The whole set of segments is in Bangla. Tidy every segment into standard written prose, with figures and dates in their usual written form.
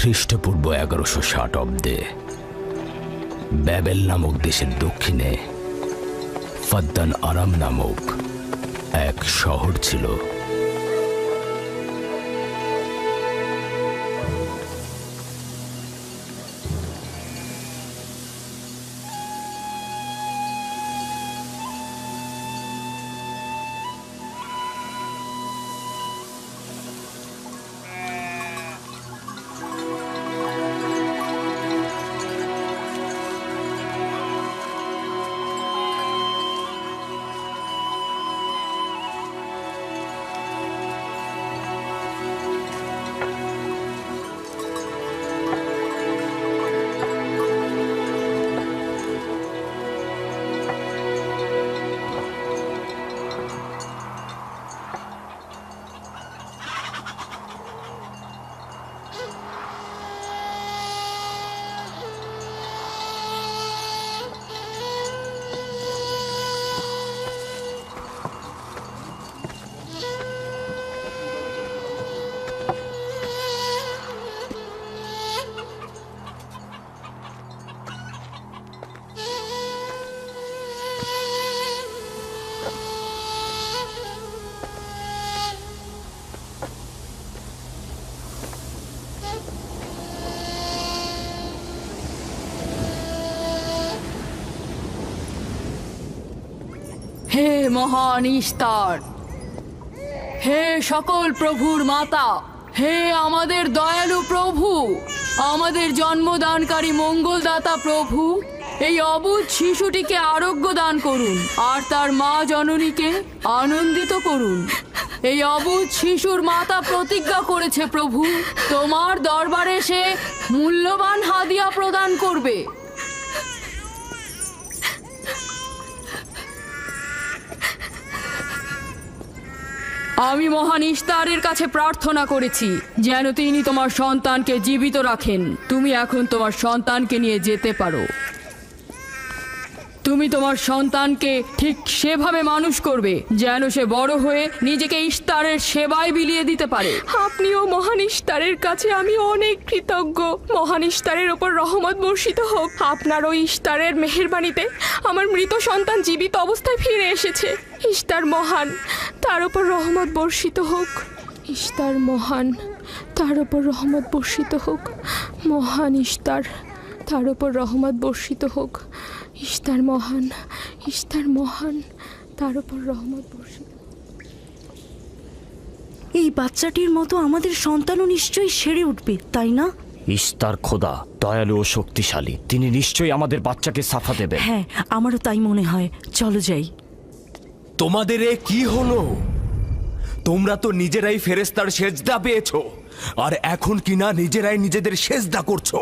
খ্রিস্টপূর্ব 1160 অব্দে ব্যাবেল নামক দেশের দক্ষিণে ফাদ্দান আরাম নামক এক শহর ছিল। হে মহান ইস্তার, হে সকল প্রভুর মাতা, হে আমাদের দয়ালু প্রভু, আমাদের জন্মদানকারী মঙ্গলদাতা প্রভু, এই অবুঝ শিশুটিকে আরোগ্য দান করুন আর তার মা জননীকে আনন্দিত করুন। এই অবুঝ শিশুর মাতা প্রতিজ্ঞা করেছে প্রভু, তোমার দরবারে সে মূল্যবান হাদিয়া প্রদান করবে। আমি মহান ইস্তারের কাছে প্রার্থনা করেছি যেন তিনি তোমার সন্তানকে জীবিত রাখেন। তুমি এখন তোমার সন্তানকে নিয়ে যেতে পারো। তুমি তোমার সন্তানকে ঠিক সেভাবে মানুষ করবে যেন সে বড় হয়ে নিজেকে ইস্তারের সেবায় বিলিয়ে দিতে পারে। আপনিও মহান ইস্তারের কাছে আমি অনেক কৃতজ্ঞ। মহান ইস্তারের ওপর রহমত বর্ষিত হোক। আপনার ওই ইস্তারের মেহেরবানিতে আমার মৃত সন্তান জীবিত অবস্থায় ফিরে এসেছে। ইস্তার মহান, তার ওপর রহমত বর্ষিত হোক। ইস্তার মহান, তার ওপর রহমত বর্ষিত হোক। মহান ইস্তার, তার ওপর রহমত বর্ষিত হোক। ইস্তার মহান, ইস্তার মহান, তার ওপর রহমত বর্ষিত। এই বাচ্চাটির মতো আমাদের সন্তানও নিশ্চয়ই সেরে উঠবে, তাই না? ইস্তার খোদা দয়ালু ও শক্তিশালী, তিনি নিশ্চয়ই আমাদের বাচ্চাকে সাফা দেবেন। হ্যাঁ, আমারও তাই মনে হয়। চলো যাই। তোমাদের এ কি হলো? তোমরা তো নিজেরাই ফেরেশতার সেজদা পেয়েছো, আর এখন কিনা নিজেরাই নিজেদের সেজদা করছো।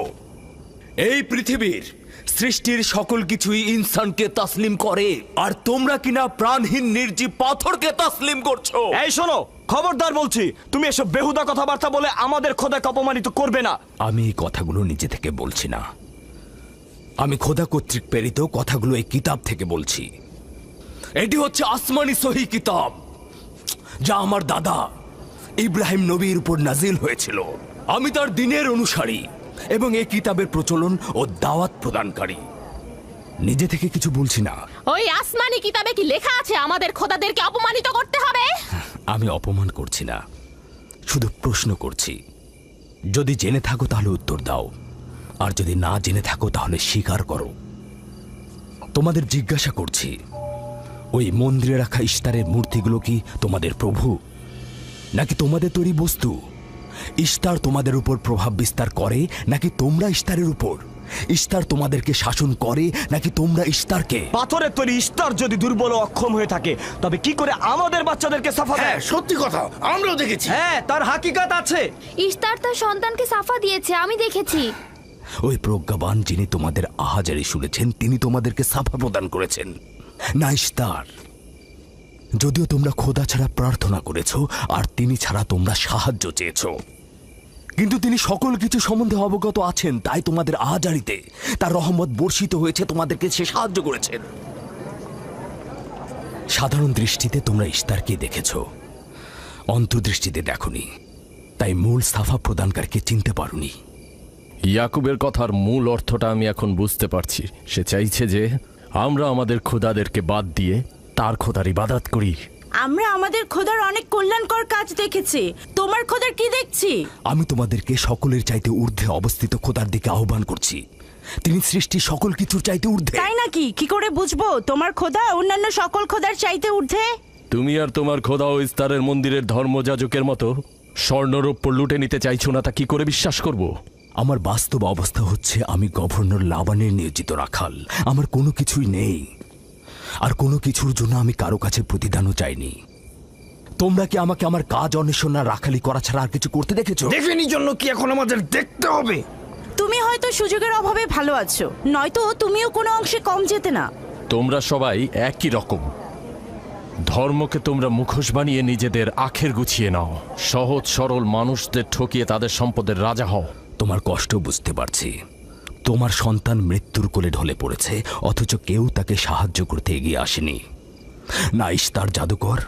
এই পৃথিবীর সৃষ্টির সকল কিছুই ইনসানকে তাসলিম করে, আর তোমরা কিনা প্রাণহীন নির্জীব পাথরকে তাসলিম করছো। এই শোনো, খবরদার বলছি, তুমি এসব বেহুদা কথাবার্তা বলে আমাদের খোদাকে অপমানিত করবে না। আমি এই কথাগুলো নিজে থেকে বলছি না, আমি খোদা কর্তৃক প্রেরিত কথাগুলো এই কিতাব থেকে বলছি। এটি হচ্ছে আসমানি সহি কিতাব, যা আমার দাদা ইব্রাহিম নবীর উপর নাজিল হয়েছিল। আমি তার দিনের অনুসারী এবং এই কিতাবের প্রচলন ও দাওয়াত প্রদানকারী। নিজে থেকে কিছু বলছি না। ওই আসমানি কিতাবে কি লেখা আছে আমাদের খোদাদেরকে অপমানিত করতে হবে? আমি অপমান করছি না, শুধু প্রশ্ন করছি। যদি জেনে থাকো তাহলে উত্তর দাও, আর যদি না জেনে থাকো তাহলে স্বীকার করো। তোমাদের জিজ্ঞাসা করছি, ওই মন্দিরে রাখা ইস্তারের মূর্তিগুলো কি তোমাদের প্রভু, নাকি তোমাদের তৈরি বস্তু? ইস্তার তোমাদের উপর প্রভাব বিস্তার করে নাকি তোমরা ইস্তারের উপর? ইস্তার তোমাদেরকে শাসন করে নাকি তোমরা ইস্তারকে? পাথরের তৈরি ইস্তার যদি দুর্বল ও অক্ষম হয়ে থাকে, তবে কি করে আমাদের বাচ্চাদেরকে সাফা দেয়? সত্যি কথা, আমরাও দেখেছি। হ্যাঁ, তার হাকিকাত আছে। ইস্তার তার সন্তানকে সাফা দিয়েছে, আমি দেখেছি। ওই প্রজ্ঞাবান যিনি তোমাদের আহাজারি শুনেছেন, তিনি তোমাদেরকে সাফা প্রদান করেছেন, না ইস্তার। যদিও তোমরা খোদা ছাড়া প্রার্থনা করেছ আর তিনি ছাড়া তোমরা সাহায্য চেয়েছ, কিন্তু তিনি সকল কিছু সম্বন্ধে অবগত আছেন, তাই তোমাদের আহাজারিতে তার রহমত বর্ষিত হয়েছে, তোমাদেরকে সে সাহায্য করেছেন। সাধারণ দৃষ্টিতে তোমরা ইস্তারকে দেখেছ, অন্তর্দৃষ্টিতে দেখনি, তাই মূল সাফা প্রদানকারীকে চিনতে পারোনি। ইয়াকুবের কথার মূল অর্থটা আমি এখন বুঝতে পারছি। সে চাইছে যে আমরা আমাদের খোদাদেরকে বাদ দিয়ে তার খোদার ইবাদত করি। আমরা আমাদের খোদার অনেক কল্যাণকর কাজ দেখেছি, তোমার খোদার কি দেখছি? আমি তোমাদেরকে সকলের চাইতে ঊর্ধ্বে অবস্থিত খোদার দিকে আহ্বান করছি। তিনি সৃষ্টি সকল কিছুর চাইতে ঊর্ধ্বে। তাই নাকি? কি করে বুঝবো তোমার খোদা অন্যান্য সকল খোদার চাইতে ঊর্ধ্বে? তুমি আর তোমার খোদা ও ইস্তারের মন্দিরের ধর্মযাজকের মতো স্বর্ণরৌপ্য লুটে নিতে চাইছো না, তা কি করে বিশ্বাস করব? আমার বাস্তব অবস্থা হচ্ছে আমি গভর্নর লাবানের নিয়োজিত রাখাল। আমার কোনো কিছুই নেই, আর কোনো কিছুর জন্য আমি কারো কাছে প্রতিদানও চাইনি। তোমরা কি আমাকে আমার কাজ অন্বেষণ না রাখালি করা ছাড়া আর কিছু করতে দেখেছো? দেখেনি জন্য কি এখন আমাদের দেখতে হবে? তুমি হয়তো সুযোগের অভাবে ভালো আছো, নয়তো তুমিও কোনো অংশে কম যেতে না। তোমরা সবাই একই রকম। ধর্মকে তোমরা মুখোশ বানিয়ে নিজেদের আখের গুছিয়ে নাও, সহজ সরল মানুষদের ঠকিয়ে তাদের সম্পদের রাজা হও। তোমার কষ্ট বুঝতে পারছি। তোমার সন্তান মৃত্যুর কোলে ঢলে পড়েছে, অথচ কেউ তাকে সাহায্য করতে এগিয়ে আসেনি। না ইস্তার জাদুকর,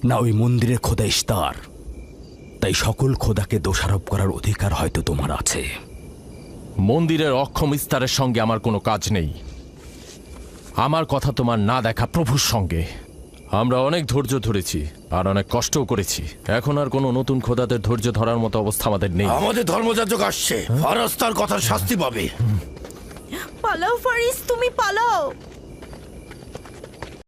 না ওই মন্দিরের খোদা ইস্তার। তাই সকল খোদাকে দোষারোপ করার অধিকার হয়তো তোমার আছে। মন্দিরের অক্ষম ইস্তারের সঙ্গে আমার কোনো কাজ নেই। আমার কথা তোমার না দেখা প্রভুর সঙ্গে। আমরা অনেক ধৈর্য ধরেছি আর অনেক কষ্টও করেছি। এখন আর কোনো নতুন খোদাদের ধৈর্য ধরার মতো অবস্থা আমাদের নেই। আমাদের ধর্মযাজক আসছে, ফারাজ তার কথার শাস্তি পাবে। পালাও ফারিস, তুমি পালাও।